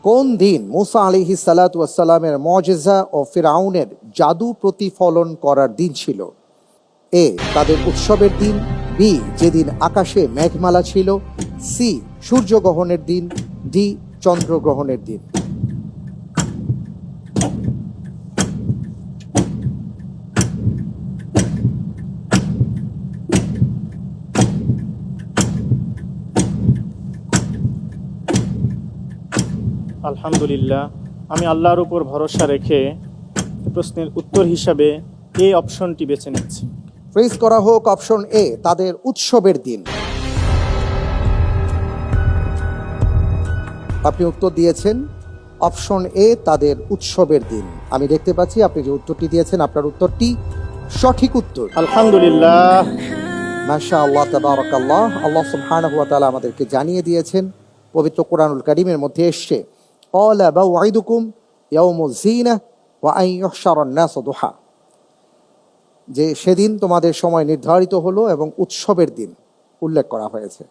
কোন দিন মুসা আলাইহিস সালাতু ওয়াস সালামের মুজিজা ও ফিরআউনের জাদু প্রতিফলন করার দিন ছিল? এ তাদের উৎসবের দিন, বি যেদিন আকাশে মেঘমালা ছিল, সি সূর্যগ্রহণের দিন, ডি চন্দ্রগ্রহণের দিন। আলহামদুলিল্লাহ, আমি আল্লাহর উপর ভরসা রেখে প্রশ্নের উত্তর হিসাবে এই অপশনটি বেছে নিচ্ছি। ফ্রিজ করা হোক অপশন এ তাদের উৎসবের দিন। আপনি উত্তর দিয়েছেন অপশন এ তাদের উৎসবের দিন। আমি দেখতে পাচ্ছি আপনি যে উত্তরটি দিয়েছেন আপনার উত্তরটি সঠিক উত্তর। আলহামদুলিল্লাহ, মাশাআল্লাহ, তাবারাকাল্লাহ। আল্লাহ সুবহানাহু ওয়া তাআলা আমাদেরকে জানিয়ে দিয়েছেন, পবিত্র কোরআনুল কারীমের মধ্যে এসেছে, ক্বালা মাওঈদুকুম ইয়াউমুজ যিনাহ ওয়া আন ইউহশারান নাসু দুহা, যে সেদিন তোমাদের সময় নির্ধারিত হলো এবং উৎসবের দিন উল্লেখ করা হয়েছে।